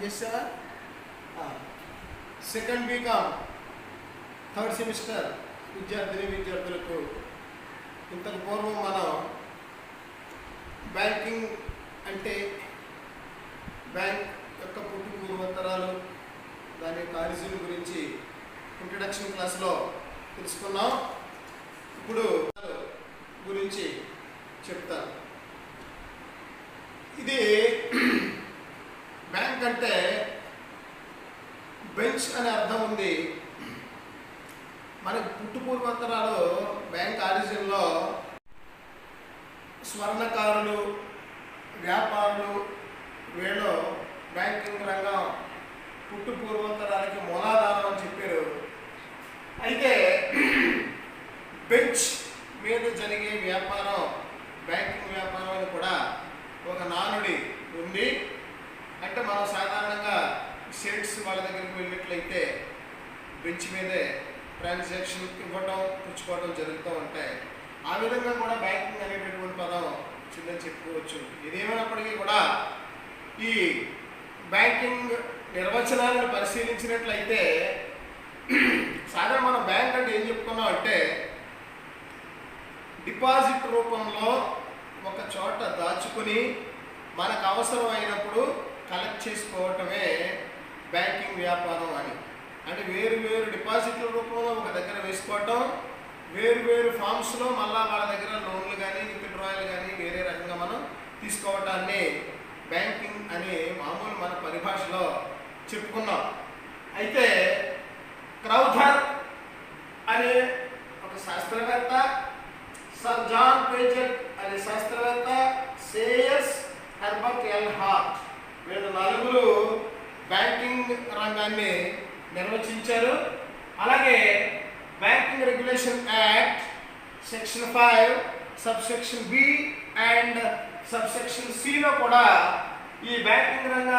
చేసావా? Second BCom third semester విద్యార్థులకు ఇంతకు పూర్వం మనం బ్యాంకింగ్ అంటే బ్యాంక్ యొక్క పుట్టు పూర్వోత్తరాలు దాని యొక్క ఆరిజిన్ గురించి ఇంట్రడక్షన్ క్లాస్లో తెలుసుకున్నాం. ఇప్పుడు గురించి చెప్తాను. ఇది బ్యాంక్ అంటే బెంచ్ అనే అర్థం ఉంది. మనకి పుట్టు పూర్వోత్తరాలు బ్యాంక్ ఆరిజిన్లో స్వర్ణకారులు, వ్యాపారులు వీళ్ళు బ్యాంకింగ్ రంగం పుట్టు పూర్వోత్తరాలకి మూలాధారం అని చెప్పారు. అయితే బెంచ్ మీద జరిగే వ్యాపారం బ్యాంకింగ్ వ్యాపారం అని కూడా ఒక నానుడి ఉంది. అంటే మనం సాధారణంగా షేర్స్ వాళ్ళ దగ్గరికి వెళ్ళినట్లయితే బెంచ్ మీదే ట్రాన్సాక్షన్ ఇవ్వటం పుచ్చుకోవడం జరుగుతూ ఉంటాయి. ఆ విధంగా కూడా బ్యాంకింగ్ అనేటటువంటి పదం వచ్చిందని చెప్పుకోవచ్చు. ఇదేమైనప్పటికీ కూడా ఈ బ్యాంకింగ్ నిర్వచనాలను పరిశీలించినట్లయితే సాధారణ మనం బ్యాంక్ అంటే ఏం చెప్పుకున్నాం అంటే డిపాజిట్ రూపంలో ఒక చోట దాచుకుని మనకు అవసరం అయినప్పుడు కలెక్ట్ చేసుకోవటమే బ్యాంకింగ్ వ్యాపారం అని. అంటే వేరు వేరు డిపాజిట్ల రూపంలో ఒక దగ్గర వేసుకోవటం, వేరు వేరు ఫామ్స్లో మళ్ళీ వాళ్ళ దగ్గర లోన్లు కానీ విత్డ్రాయలు కానీ వేరే రకంగా మనం తీసుకోవటాన్ని బ్యాంకింగ్ అని మామూలు మన పరిభాషలో చెప్పుకున్నాం. అయితే క్రౌథర్ అనే ఒక శాస్త్రవేత్త, సర్ జాన్ పేజెట్ అనే శాస్త్రవేత్త, సేయర్స్ హెర్బర్ట్ ఎల్ హార్ట్ వీళ్ళు నలుగురు బ్యాంకింగ్ రంగాన్ని నిర్వచించారు. అలాగే banking regulation act section 5 subsection B and subsection సిలో కూడా ఈ బ్యాంకింగ్ రంగ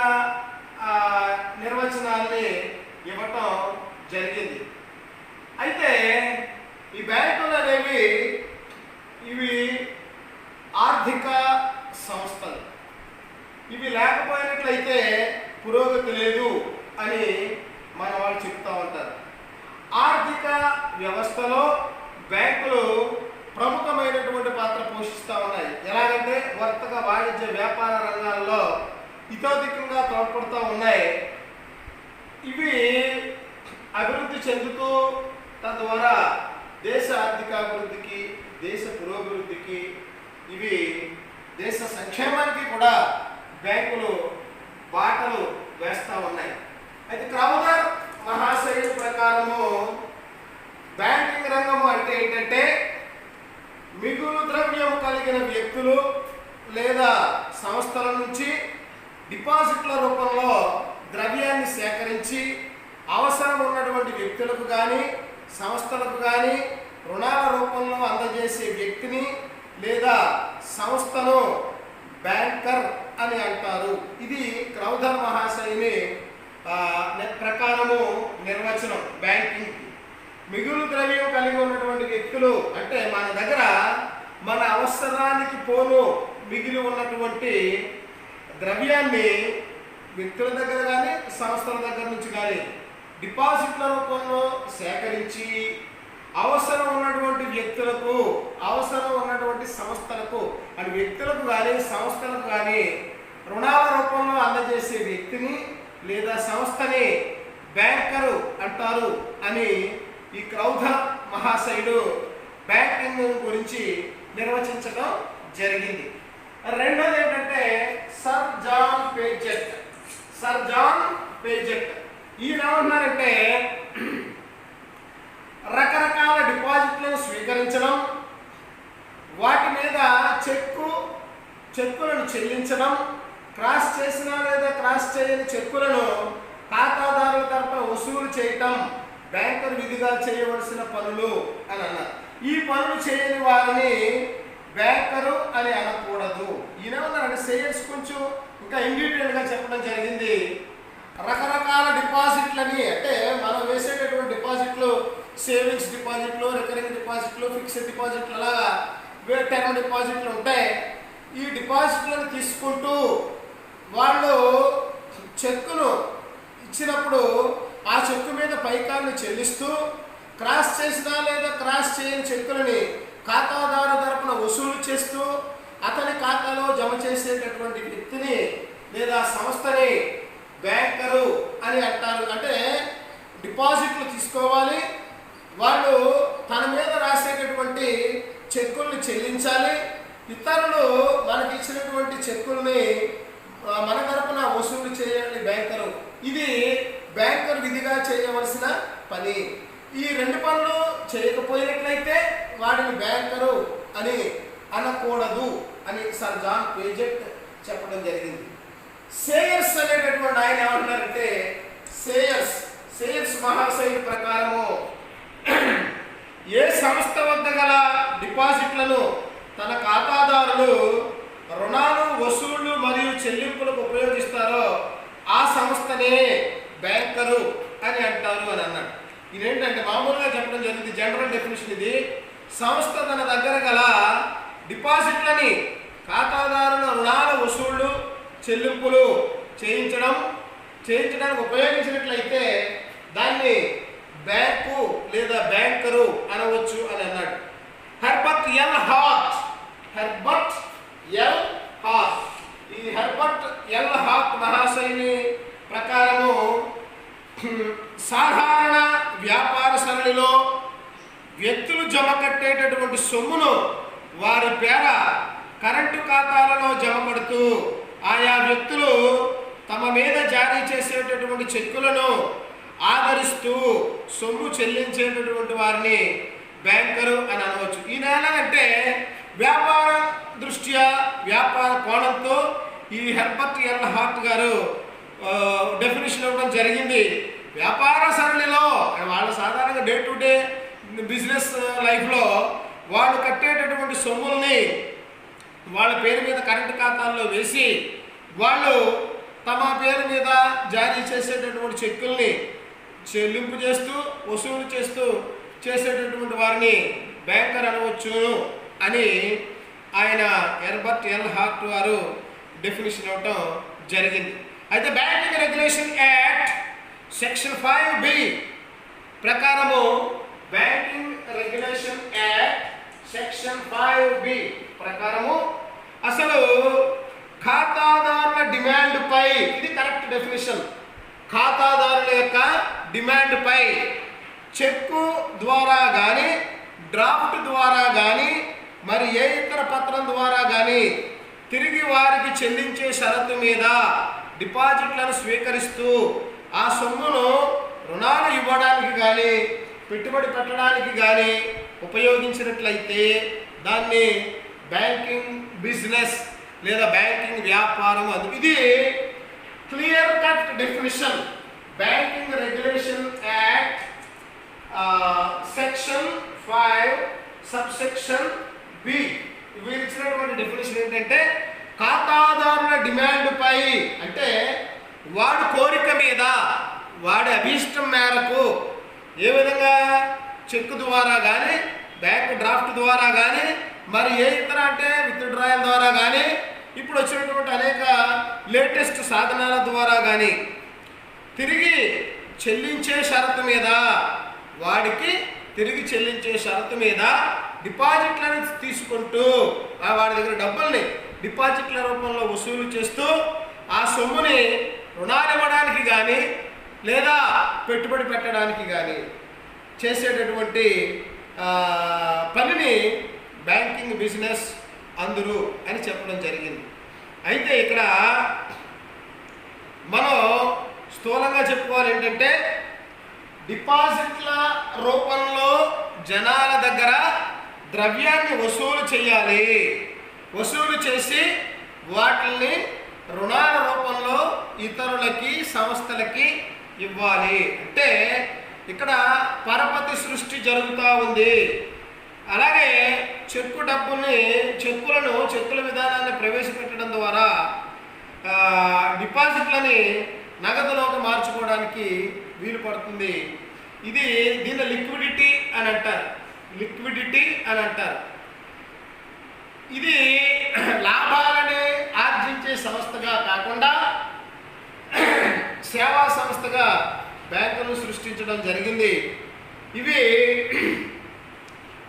నిర్వచనాల్ని ఇవ్వటం జరిగింది. అయితే ఈ బ్యాంకులు అనేవి ఇవి ఆర్థిక సంస్థలు. ఇవి లేకపోయినట్లయితే పురోగతి లేదు అని మన వాళ్ళు చెప్తూ ఉంటారు. ఆర్థిక వ్యవస్థలో బ్యాంకులు ప్రముఖమైనటువంటి పాత్ర పోషిస్తూ ఉన్నాయి. ఎలాగంటే వర్తక వాణిజ్య వ్యాపార రంగాల్లో ఇతోధికంగా తోడ్పడుతూ ఉన్నాయి. ఇవి అభివృద్ధి చెందుతూ తద్వారా దేశ ఆర్థికాభివృద్ధికి, దేశ పురోభివృద్ధికి, ఇవి దేశ సంక్షేమానికి కూడా బ్యాంకులు బాటలు వేస్తూ ఉన్నాయి. అయితే క్రౌథర్ మహాశయుడి ప్రకారము బ్యాంకింగ్ రంగము అంటే ఏంటంటే మిగులు ద్రవ్యం కలిగిన వ్యక్తులు లేదా సంస్థల నుంచి డిపాజిట్ల రూపంలో ద్రవ్యాన్ని సేకరించి అవసరం ఉన్నటువంటి వ్యక్తులకు కానీ సంస్థలకు కానీ రుణాల రూపంలో అందజేసే వ్యక్తిని లేదా సంస్థను బ్యాంకర్ అని అంటారు. ఇది క్రౌథర్ మహాశయుని ప్రకారము నిర్వచనం బ్యాంకింగ్. మిగులు ద్రవ్యం కలిగి ఉన్నటువంటి వ్యక్తులు అంటే మన దగ్గర మన అవసరానికి పోను మిగిలి ఉన్నటువంటి ద్రవ్యాన్ని వ్యక్తుల దగ్గర కానీ సంస్థల దగ్గర నుంచి కానీ డిపాజిట్ల రూపంలో సేకరించి అవసరం ఉన్నటువంటి వ్యక్తులకు, అవసరం ఉన్నటువంటి సంస్థలకు అంటే వ్యక్తులకు కానీ సంస్థలకు కానీ రుణాల రూపంలో అందజేసే వ్యక్తిని లేదా సంస్థని బ్యాంకరు అంటారు అని ఈ క్రౌథర్ మహాశయుడు బ్యాంకింగ్ గురించి నిర్వచించడం జరిగింది. రెండోది ఏంటంటే sir John Paget. Sir John Paget ఈయన ఏమన్నారంటే రకరకాల డిపాజిట్లను స్వీకరించడం, వాటి మీద చెక్కులను చెల్లించడం, క్రాస్ చేసిన లేదా క్రాస్ చేయని చెక్కులను ఖాతాదారుల తరపున వసూలు చేయటం బ్యాంకర్ విధిగా చేయవలసిన పనులు అని అన్నారు. ఈ పనులు చేయని వారిని బ్యాంకరు అని అనకూడదు. ఈయన ఉన్నారంటే సేల్స్ కొంచెం ఇంకా ఇన్డీటెయిల్గా చెప్పడం జరిగింది. రకరకాల డిపాజిట్లని అంటే మనం వేసేటటువంటి డిపాజిట్లు సేవింగ్స్ డిపాజిట్లు, రికరింగ్ డిపాజిట్లు, ఫిక్స్డ్ డిపాజిట్లు అలాగా టర్మ్ డిపాజిట్లు ఉంటాయి. ఈ డిపాజిట్లను తీసుకుంటూ వాళ్ళు చెక్కును ఇచ్చినప్పుడు ఆ చెక్కు మీద పైకాన్ని చెల్లిస్తూ క్రాస్ చేసినా లేదా క్రాస్ చేయని చెక్కులని ఖాతాదారు తరపున వసూలు చేస్తూ అతని ఖాతాలో జమ చేసేటటువంటి వ్యక్తిని లేదా సంస్థని బ్యాంకరు అని అంటారు. అంటే డిపాజిట్లు తీసుకోవాలి, వాళ్ళు తన మీద రాసేటటువంటి చెక్కుల్ని చెల్లించాలి, ఇతరులు మనకి ఇచ్చినటువంటి చెక్కుల్ని మన తరపున వసూలు చేయాలి బ్యాంకరు. ఇది బ్యాంకర్ విధిగా చేయవలసిన పని. ఈ రెండు పనులు చేయకపోయినట్లయితే వాడిని బ్యాంకరు అని అనకూడదు అని సర్ జాన్ పేజెట్ చెప్పడం జరిగింది. సేయర్స్ అనేటటువంటి ఆయన ఏమంటున్నారంటే, సేయర్స్ మహాశయుడి ప్రకారము ఏ సంస్థ వద్ద గల డిపాజిట్లను తన ఖాతాదారులు రుణాలు, వసూళ్లు మరియు చెల్లింపులకు ఉపయోగిస్తారో ఆ సంస్థనే బ్యాంకరు అని అంటారు అని అన్నాడు. ఇదేంటంటే మామూలుగా చెప్పడం జరిగింది, జనరల్ డెఫినేషన్ ఇది. సంస్థ తన దగ్గర గల డిపాజిట్లని ఖాతాదారుల రుణాల, వసూళ్లు, చెల్లింపులు చేయించడానికి ఉపయోగించినట్లయితే దాన్ని బ్యాంకు లేదా బ్యాంకరు అనవచ్చు అని అన్నాడు. హెర్బర్ట్ ఎల్ హార్ట్ ఈ హెర్బర్ట్ ఎల్ హార్ట్ మహాశయుని ప్రకారము సాధారణ వ్యాపార సరళిలో వ్యక్తులు జమ కట్టేటటువంటి సొమ్మును వారి పేర కరెంటు ఖాతాలలో జమ కడుతూ ఆయా వ్యక్తులు తమ మీద జారీ చేసేటటువంటి చెక్కులను ఆదరిస్తూ సొమ్ము చెల్లించేటటువంటి వారిని బ్యాంకరు అని అనవచ్చు. ఈయన ఎలాగంటే వ్యాపార దృష్ట్యా, వ్యాపార కోణంతో ఈ హెర్బర్ట్ ఎల్ హార్ట్ గారు డెఫినేషన్ ఇవ్వడం జరిగింది. వ్యాపార సరళిలో వాళ్ళ సాధారణంగా డే టు డే బిజినెస్ లైఫ్లో వాళ్ళు కట్టేటటువంటి సొమ్ముల్ని వాళ్ళ పేరు మీద కరెంటు ఖాతాల్లో వేసి వాళ్ళు తమ పేరు మీద జారీ చేసేటటువంటి చెక్కుల్ని చెల్లింపు చేస్తూ, వసూలు చేస్తూ చేసేటటువంటి వారిని బ్యాంకర్ అనవచ్చు అని ఆయన హెర్బర్ట్ ఎల్ హార్ట్ వారు డెఫినేషన్ ఇవ్వటం జరిగింది. అయితే banking regulation act section 5B ప్రకారము, banking regulation act section 5B ప్రకారము అసలు ఖాతాదారుల డిమాండ్ పై, ఇది కరెక్ట్ డెఫినేషన్, ఖాతాదారుల యొక్క డిమాండ్ పై చెక్కు ద్వారా కానీ, డ్రాఫ్ట్ ద్వారా కానీ, మరి ఏ ఇతర పత్రం ద్వారా కానీ తిరిగి వారికి చెల్లించే షరతు మీద డిపాజిట్లను స్వీకరిస్తూ ఆ సొమ్మును రుణాలు ఇవ్వడానికి కానీ, పెట్టుబడి పెట్టడానికి కానీ ఉపయోగించినట్లయితే దాన్ని బ్యాంకింగ్ బిజినెస్ లేదా బ్యాంకింగ్ వ్యాపారం అందు. ఇది clear cut definition. Banking regulation act section 5 subsection B వీరు ఇచ్చినటువంటి డెఫినేషన్ ఏంటంటే, ఖాతాదారుల డిమాండ్ పై అంటే వాడి కోరిక మీద, వాడి అభీష్టం మేరకు ఏ విధంగా చెక్కు ద్వారా కానీ, బ్యాంక్ డ్రాఫ్ట్ ద్వారా కానీ, మరి ఏ ఇతర అంటే విత్డ్రాయల్ ద్వారా కానీ, ఇప్పుడు వచ్చినటువంటి అనేక లేటెస్ట్ సాధనాల ద్వారా కానీ తిరిగి చెల్లించే షరతు మీద, వాడికి తిరిగి చెల్లించే షరతు మీద డిపాజిట్లను తీసుకుంటూ వాడి దగ్గర డబ్బుల్ని డిపాజిట్ల రూపంలో వసూలు చేస్తూ ఆ సొమ్ముని రుణాలు ఇవ్వడానికి కానీ లేదా పెట్టుబడి పెట్టడానికి కానీ చేసేటటువంటి పనిని బ్యాంకింగ్ బిజినెస్ అందరూ అని చెప్పడం జరిగింది. అయితే ఇక్కడ మనం స్థూలంగా చెప్పుకోవాలి ఏంటంటే, డిపాజిట్ల రూపంలో జనాల దగ్గర ద్రవ్యాన్ని వసూలు చేయాలి, వసూలు చేసి వాటిని రుణాల రూపంలో ఇతరులకి, సంస్థలకి ఇవ్వాలి. అంటే ఇక్కడ పరపతి సృష్టి జరుగుతూ ఉంది. అలాగే చెక్కుల విధానాన్ని ప్రవేశపెట్టడం ద్వారా డిపాజిట్లని నగదులోకి మార్చుకోవడానికి వీలు పడుతుంది. దీన్ని లిక్విడిటీ అని అంటారు. ఇది లాభాలని ఆర్జించే సంస్థగా కాకుండా సంస్థగా బ్యాంకులను సృష్టించడం జరిగింది. ఇవి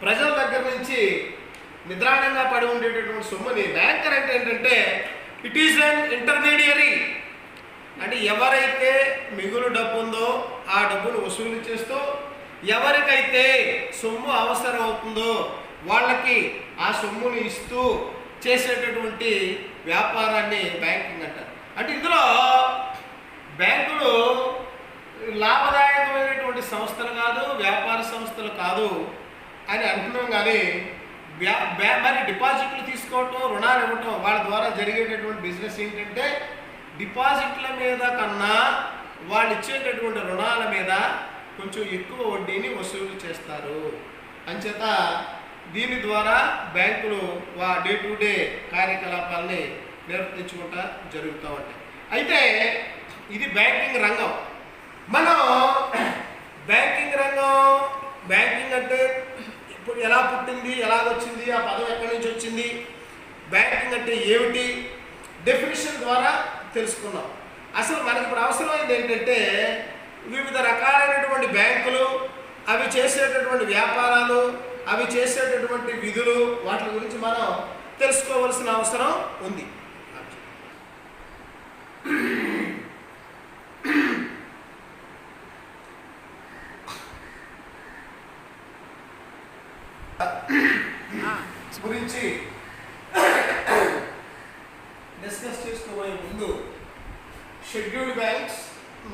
ప్రజల దగ్గర నుంచి నిద్రాణంగా పడి ఉండేటటువంటి సొమ్ముని, బ్యాంకర్ అంటే ఏంటంటే ఇట్ ఈజ్ అన్ ఇంటర్మీడియరీ, అంటే ఎవరైతే మిగులు డబ్బు ఉందో ఆ డబ్బును వసూలు చేస్తూ ఎవరికైతే సొమ్ము అవసరం అవుతుందో వాళ్ళకి ఆ సొమ్ముని ఇస్తూ చేసేటటువంటి వ్యాపారాన్ని బ్యాంకింగ్ అంటారు. అంటే ఇందులో బ్యాంకులు లాభదాయకమైనటువంటి సంస్థలు కాదు, వ్యాపార సంస్థలు కాదు అని అంటున్నాం. కానీ మరి డిపాజిట్లు తీసుకోవటం, రుణాలు ఇవ్వటం వాళ్ళ ద్వారా జరిగేటటువంటి బిజినెస్ ఏంటంటే డిపాజిట్ల మీద కన్నా వాళ్ళు ఇచ్చేటటువంటి రుణాల మీద కొంచెం ఎక్కువ వడ్డీని వసూలు చేస్తారు. అంచేత దీని ద్వారా బ్యాంకులు డే టు డే కార్యకలాపాలని నిర్వర్తించుకుంటా జరుగుతూ ఉంటాయి. అయితే ఇది బ్యాంకింగ్ రంగం. మనం బ్యాంకింగ్ రంగం, బ్యాంకింగ్ అంటే ఇప్పుడు ఎలా పుట్టింది, ఎలాగొచ్చింది, ఆ పదం ఎక్కడి నుంచి వచ్చింది, బ్యాంకింగ్ అంటే ఏమిటి, డెఫినేషన్ ద్వారా తెలుసుకున్నాం. అసలు మనకి ఇప్పుడు అవసరమైంది ఏంటంటే వివిధ రకాలైనటువంటి బ్యాంకులు, అవి చేసేటటువంటి వ్యాపారాలు, అవి చేసేటటువంటి విధులు, వాటి గురించి మనం తెలుసుకోవాల్సిన అవసరం ఉంది. గురించి డిస్కస్ చేసుకోబోయే ముందు scheduled banks,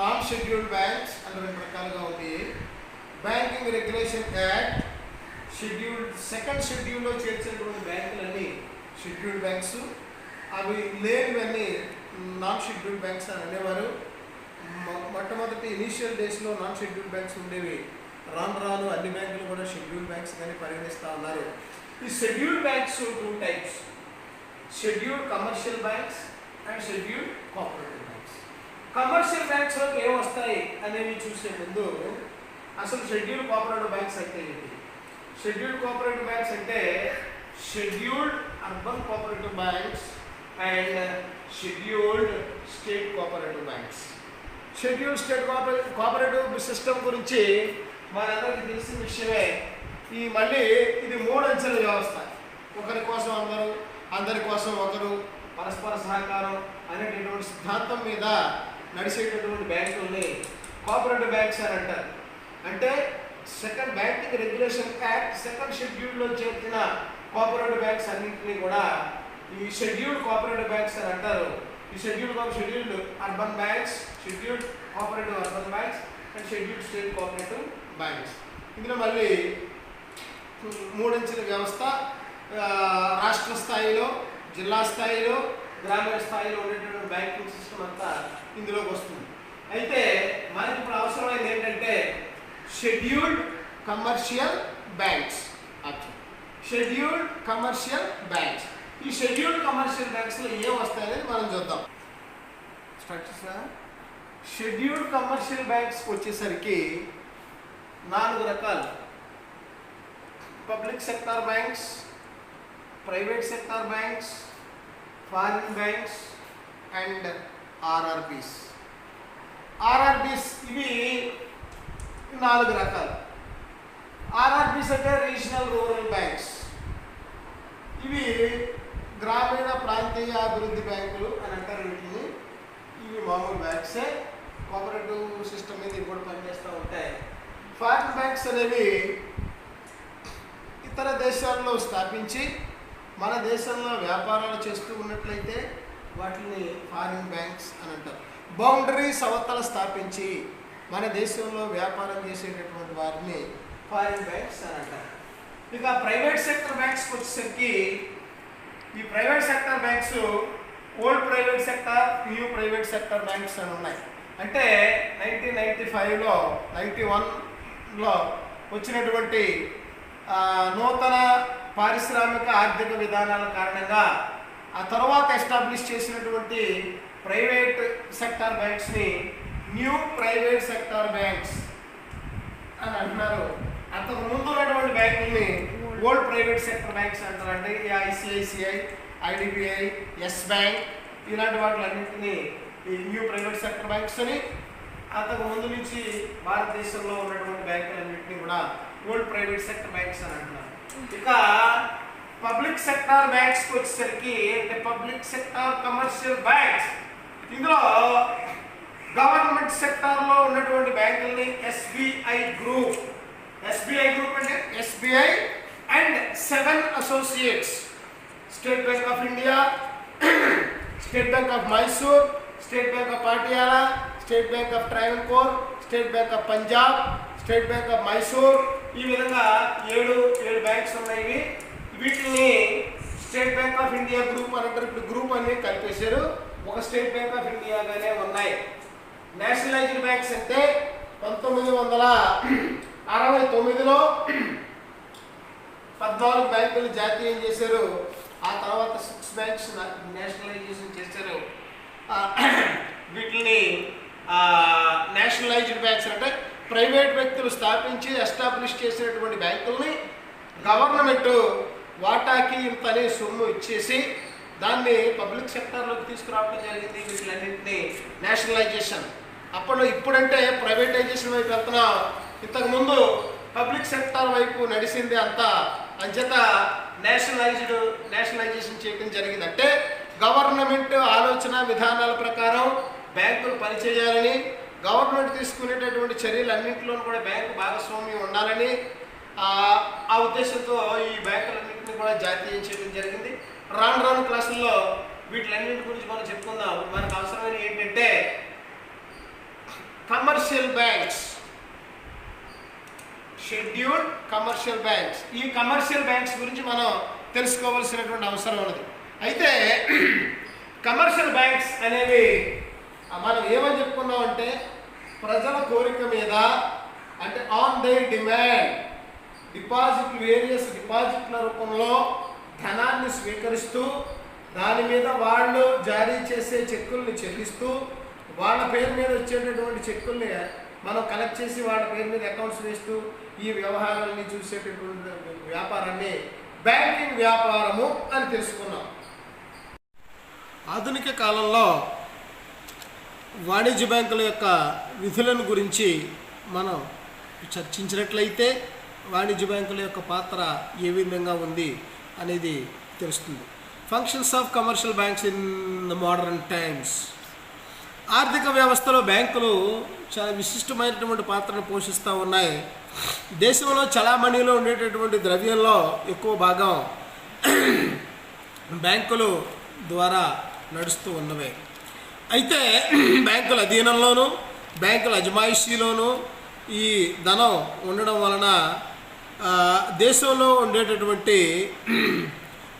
non scheduled banks అంటే రెండు రకాలుగా ఉంది. బ్యాంకింగ్ రెగ్యులేషన్ యాక్ట్ సెకండ్ షెడ్యూల్లో చేర్చేటువంటి బ్యాంకులన్నీ షెడ్యూల్డ్ బ్యాంక్స్, అవి లేనివన్నీ నాన్ షెడ్యూల్డ్ బ్యాంక్స్ అని అనేవారు. మొట్టమొదటి ఇనీషియల్ డేస్లో నాన్ షెడ్యూల్డ్ బ్యాంక్స్ ఉండేవి. రాను రాను అన్ని బ్యాంకులు కూడా షెడ్యూల్డ్ బ్యాంక్స్ కానీ పరిగణిస్తూ ఉన్నారు. ఈ scheduled banks 2 types, scheduled commercial banks and scheduled cooperative banks. Commercial బ్యాంక్స్లోకి ఏం వస్తాయి అనేవి చూసే ముందు అసలు షెడ్యూల్డ్ కోఆపరేటివ్ బ్యాంక్స్ అంటే ఏంటి? షెడ్యూల్డ్ కోఆపరేటివ్ బ్యాంక్స్ అంటే scheduled urban cooperative banks and scheduled state cooperative banks. Scheduled state cooperative system గురించి మనందరికీ తెలిసిన విషయమే. ఈ మళ్ళీ ఇది 3 అంచెల వ్యవస్థ. ఒకరి కోసం అందరూ, అందరి కోసం ఒకరు, పరస్పర సహకారం అనేటటువంటి సిద్ధాంతం మీద నడిచేటటువంటి బ్యాంకుల్ని కోఆపరేటివ్ బ్యాంక్స్ అని అంటారు. అంటే second banking regulation act second షెడ్యూల్లో చేర్చిన కోఆపరేటివ్ బ్యాంక్స్ అన్నింటినీ కూడా ఈ షెడ్యూల్డ్ కోఆపరేటివ్ బ్యాంక్స్ అని అంటారు. ఈ scheduled urban banks, scheduled cooperative urban banks and scheduled state cooperative banks. ఇందులో మళ్ళీ 3 అంచెల వ్యవస్థ. రాష్ట్ర స్థాయిలో, జిల్లా స్థాయిలో, గ్రామీణ స్థాయిలో ఉండేటువంటి బ్యాంకింగ్ సిస్టమ్ అంతా ఇందులోకి వస్తుంది. అయితే మనకి ఇప్పుడు అవసరమైంది ఏంటంటే scheduled commercial banks. Scheduled commercial banks. ఈ షెడ్యూల్డ్ కమర్షియల్ బ్యాంక్స్లో ఏం వస్తాయనేది మనం చూద్దాం. స్ట్రక్చర్స్. షెడ్యూల్డ్ కమర్షియల్ బ్యాంక్స్కి వచ్చేసరికి 4 రకాలు: public sector banks, private sector banks, foreign banks and RRBs. RRBs ఇవి 4 రకాలు. ఆర్ఆర్బీస్ అంటే రీజనల్ రూరల్ బ్యాంక్స్. ఇవి గ్రామీణ ప్రాంతీయ అభివృద్ధి బ్యాంకులు అని అంటారు వీటిని. ఇవి మామూలు బ్యాంక్సే, కోఆపరేటివ్ సిస్టమ్ మీద కూడా పనిచేస్తూ ఉంటాయి. ఫారిన్ బ్యాంక్స్ అనేవి ఇతర దేశాల్లో స్థాపించి మన దేశంలో వ్యాపారాలు చేస్తూ ఉన్నట్లయితే వాటిని ఫారిన్ బ్యాంక్స్ అని అంటారు. బౌండరీస్ అవతల స్థాపించి మన దేశంలో వ్యాపారం చేసేటటువంటి వారిని ఫారిన్ బ్యాంక్స్ అని అంటారు. ఇక ప్రైవేట్ సెక్టర్ బ్యాంక్స్కి వచ్చేసరికి ఈ private sector banks old private sector, new private sector banks అని ఉన్నాయి. అంటే 1995లో 91లో వచ్చినటువంటి నూతన పారిశ్రామిక ఆర్థిక విధానాల కారణంగా ఆ తర్వాత ఎస్టాబ్లిష్ చేసినటువంటి ప్రైవేట్ సెక్టార్ బ్యాంక్స్ని న్యూ ప్రైవేట్ సెక్టార్ బ్యాంక్స్ అని అంటున్నారు. అంతకు ముందు ఉన్నటువంటి బ్యాంకుల్ని ఓల్డ్ ప్రైవేట్ సెక్టర్ బ్యాంక్స్ అంటారు. అంటే ఐసిఐసిఐ, ఐడిబిఐ, ఎస్ బ్యాంక్ ఇలాంటి వాటిలన్నింటినీ ఈ న్యూ ప్రైవేట్ సెక్టర్ బ్యాంక్స్ అని, అంతకు ముందు నుంచి భారతదేశంలో ఉన్నటువంటి బ్యాంకులన్నింటినీ కూడా ఓల్డ్ ప్రైవేట్ సెక్టర్ బ్యాంక్స్ అని అంటున్నారు. ఇక పబ్లిక్ సెక్టార్ బ్యాంక్స్కి వచ్చేసరికి అంటే పబ్లిక్ సెక్టార్ కమర్షియల్ బ్యాంక్స్, ఇందులో గవర్నమెంట్ సెక్టార్లో ఉన్నటువంటి బ్యాంకుల్ని ఎస్బీఐ గ్రూప్ అంటే SBI and 7 associates, state bank of India, state bank of Mysore, state bank of Patiala, state bank of Travancore, state bank of Punjab, state bank of Mysore, ఈ విధంగా 7 banks ఉన్నాయి. వీటిని state bank of India group అని అంటారు. ఇప్పుడు గ్రూప్ అన్ని కలిపేశారు, ఒక స్టేట్ బ్యాంక్ ఆఫ్ ఇండియాగానే ఉన్నాయి. నేషనలైజ్డ్ బ్యాంక్స్ అంటే 1969లో 14 బ్యాంకులు జాతీయం చేశారు. ఆ తర్వాత 6 బ్యాంక్స్ నేషనలైజేషన్ చేశారు. వీటిని నేషనలైజ్డ్ బ్యాంక్స్ అంటే ప్రైవేట్ వ్యక్తులు స్థాపించి ఎస్టాబ్లిష్ చేసినటువంటి బ్యాంకుల్ని గవర్నమెంట్ వాటాకి ఇంతనే సొమ్ము ఇచ్చేసి దాన్ని పబ్లిక్ సెక్టార్లోకి తీసుకురావడం జరిగింది. వీటిలన్నింటినీ నేషనలైజేషన్. అప్పుడు ఇప్పుడంటే ప్రైవేటైజేషన్ వైపు వెళ్తున్నాం, ఇంతకుముందు పబ్లిక్ సెక్టార్ వైపు నడిచింది అంతా. అంచేత నేషనలైజేషన్ చేయడం జరిగింది. అంటే గవర్నమెంట్ ఆలోచన విధానాల ప్రకారం బ్యాంకులు పనిచేయాలని, గవర్నమెంట్ తీసుకునేటటువంటి చర్యలన్నింటిలోనూ కూడా బ్యాంకు భాగస్వామ్యం ఉండాలని ఆ ఉద్దేశంతో ఈ బ్యాంకులన్నింటినీ కూడా జాతీయం చేయడం జరిగింది. రాను క్లాసుల్లో వీటిలన్నింటి గురించి మనం చెప్పుకుందాం. మనకు అవసరమైన ఏంటంటే commercial banks, scheduled commercial banks. ఈ కమర్షియల్ బ్యాంక్స్ గురించి మనం తెలుసుకోవాల్సినటువంటి అవసరం ఉన్నది. అయితే కమర్షియల్ బ్యాంక్స్ అనేవి మనం ఏమని చెప్పుకున్నామంటే ప్రజల కోరిక మీద, అంటే ఆన్ దే డిమాండ్ వేరియస్ డిపాజిట్ల రూపంలో ధనాన్ని స్వీకరిస్తూ దాని మీద వాళ్ళు జారీ చేసే చెక్కుల్ని చెల్లిస్తూ వాళ్ళ పేరు మీద వచ్చేటటువంటి చెక్కుల్ని మనం కలెక్ట్ చేసి వాళ్ళ పేరు మీద అకౌంట్స్ వేస్తూ ఈ వ్యవహారాలని చూసేటటువంటి వ్యాపారాన్ని బ్యాంకింగ్ వ్యాపారము అని తెలుసుకున్నాం. ఆధునిక కాలంలో వాణిజ్య బ్యాంకుల యొక్క విధులను గురించి మనం చర్చించినట్లయితే వాణిజ్య బ్యాంకుల యొక్క పాత్ర ఏ విధంగా ఉంది అనేది తెలుస్తుంది. Functions of commercial banks in the modern times. ఆర్థిక వ్యవస్థలో బ్యాంకులు చాలా విశిష్టమైనటువంటి పాత్రను పోషిస్తూ ఉన్నాయి. దేశంలో చలామణిలో ఉండేటటువంటి ద్రవ్యంలో ఎక్కువ భాగం బ్యాంకులు ద్వారా నడుస్తూ ఉన్నవే. అయితే బ్యాంకుల అధీనంలోనూ బ్యాంకుల అజమాయిషీలోనూ ఈ ధనం ఉండడం వలన దేశంలో ఉండేటటువంటి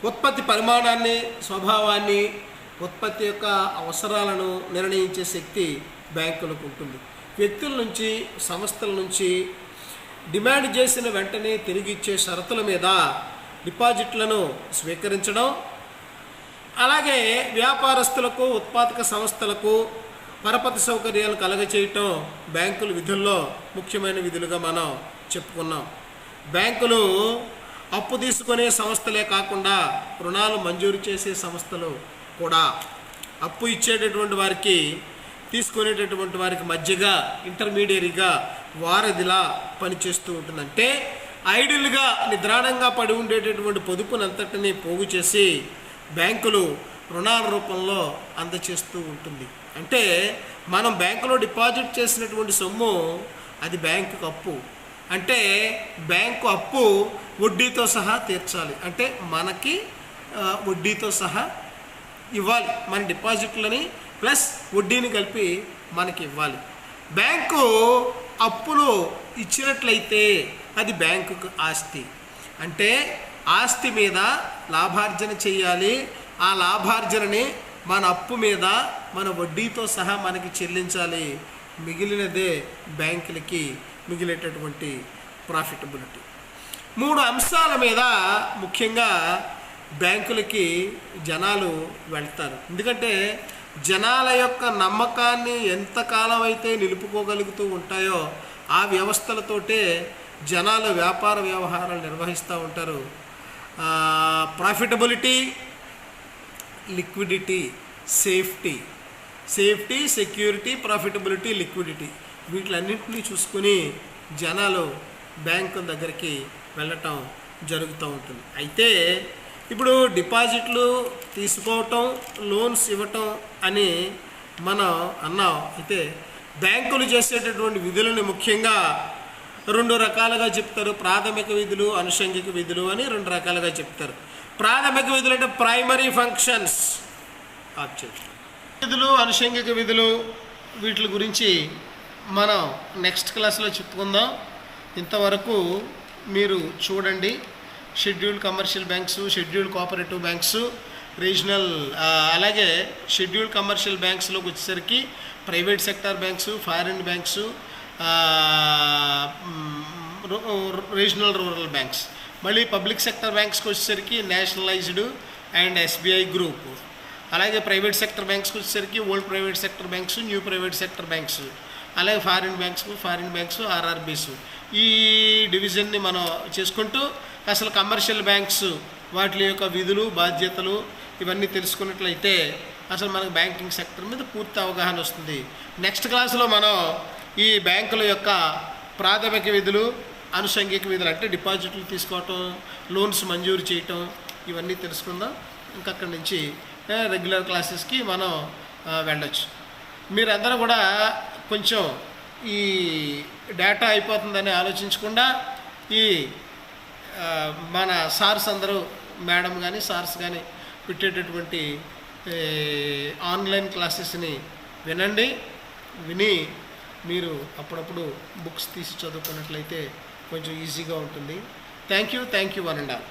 ఉత్పత్తి పరిమాణాన్ని, స్వభావాన్ని, ఉత్పత్తి యొక్క అవసరాలను నిర్ణయించే శక్తి బ్యాంకులకు ఉంటుంది. వ్యక్తుల నుంచి, సంస్థల నుంచి డిమాండ్ చేసిన వెంటనే తిరిగి ఇచ్చే షరతుల మీద డిపాజిట్లను స్వీకరించడం, అలాగే వ్యాపారస్తులకు, ఉత్పాదక సంస్థలకు పరపతి సౌకర్యాలు కలగచేయటం బ్యాంకుల విధుల్లో ముఖ్యమైన విధులుగా మనం చెప్పుకున్నాం. బ్యాంకులు అప్పు తీసుకునే సంస్థలే కాకుండా రుణాలు మంజూరు చేసే సంస్థలు కూడా అప్పు ఇచ్చేటటువంటి వారికి, తీసుకునేటటువంటి వారికి మధ్యగా ఇంటర్మీడియరీగా వారధిలా పనిచేస్తూ ఉంటుందంటే ఐడిల్గా నిద్రాణంగా పడి ఉండేటటువంటి పొదుపునంతటిని పోగు చేసి బ్యాంకులు రుణాల రూపంలో అందచేస్తూ ఉంటుంది. అంటే మనం బ్యాంకులో డిపాజిట్ చేసినటువంటి సొమ్ము అది బ్యాంకుకు అప్పు. అంటే బ్యాంకు అప్పు వడ్డీతో సహా తీర్చాలి. అంటే మనకి వడ్డీతో సహా ఇవ్వాలి. మన డిపాజిట్లని ప్లస్ వడ్డీని కలిపి మనకి ఇవ్వాలి. బ్యాంకు అప్పులు ఇచ్చినట్లయితే అది బ్యాంకుకు ఆస్తి. అంటే ఆస్తి మీద లాభార్జన చేయాలి. ఆ లాభార్జనని మన అప్పు మీద మన వడ్డీతో సహా మనకి చెల్లించాలి. మిగిలినదే బ్యాంకులకి మిగిలేటటువంటి ప్రాఫిటబిలిటీ. 3 అంశాల మీద ముఖ్యంగా బ్యాంకులకి జనాలు వెళ్తారు. ఎందుకంటే జనాల యొక్క నమ్మకాన్ని ఎంతకాలం అయితే నిలుపుకోగలుగుతూ ఉంటాయో ఆ వ్యవస్థలతోటే జనాలు వ్యాపార వ్యవహారాలు నిర్వహిస్తూ ఉంటారు. Profitability, liquidity, safety. Safety, security, profitability, liquidity వీటిలన్నింటినీ చూసుకుని జనాలు బ్యాంకు దగ్గరికి వెళ్ళటం జరుగుతూ ఉంటుంది. అయితే ఇప్పుడు డిపాజిట్లు తీసుకోవటం, లోన్స్ ఇవ్వటం అని మనం అన్నాం. అయితే బ్యాంకులు చేసేటటువంటి విధులను ముఖ్యంగా 2 రకాలుగా చెప్తారు. ప్రాథమిక విధులు, అనుషంగిక విధులు అని 2 రకాలుగా చెప్తారు. ప్రాథమిక విధులు అంటే ప్రైమరీ ఫంక్షన్స్ ఆబ్జెక్ట్. విధులు, అనుషంగిక విధులు వీటి గురించి మనం నెక్స్ట్ క్లాస్లో చెప్పుకుందాం. ఇంతవరకు మీరు చూడండి. Scheduled commercial banks, scheduled cooperative banks, regional, అలాగే షెడ్యూల్డ్ కమర్షియల్ బ్యాంక్స్లోకి వచ్చేసరికి private sector banks, foreign banks, regional rural banks. మళ్ళీ పబ్లిక్ సెక్టర్ బ్యాంక్స్కి వచ్చేసరికి నేషనలైజ్డ్ అండ్ ఎస్బీఐ గ్రూప్. అలాగే ప్రైవేట్ సెక్టర్ బ్యాంక్స్కి వచ్చేసరికి old private sector banks, new private sector banks. అలాగే foreign banks, RRBs. ఈ డివిజన్ని మనం చేసుకుంటూ అసలు కమర్షియల్ బ్యాంక్స్ వాటి యొక్క విధులు, బాధ్యతలు ఇవన్నీ తెలుసుకున్నట్లయితే అసలు మనకు బ్యాంకింగ్ సెక్టర్ మీద పూర్తి అవగాహన వస్తుంది. నెక్స్ట్ క్లాస్లో మనం ఈ బ్యాంకుల యొక్క ప్రాథమిక విధులు, అనుషంగిక విధులు అంటే డిపాజిట్లు తీసుకోవటం, లోన్స్ మంజూరు చేయటం ఇవన్నీ తెలుసుకుందాం. ఇంకా అక్కడి నుంచి రెగ్యులర్ క్లాసెస్కి మనం వెళ్ళొచ్చు. మీరందరూ కూడా కొంచెం ఈ డేటా అయిపోతుందని ఆలోచించకుండా ఈ మన సార్స్ అందరూ, మేడం కానీ సార్స్ కానీ పెట్టేటటువంటి ఆన్లైన్ క్లాసెస్ని వినండి. విని మీరు అప్పుడప్పుడు బుక్స్ తీసి చదువుకున్నట్లయితే కొంచెం ఈజీగా ఉంటుంది. Thank you one and all.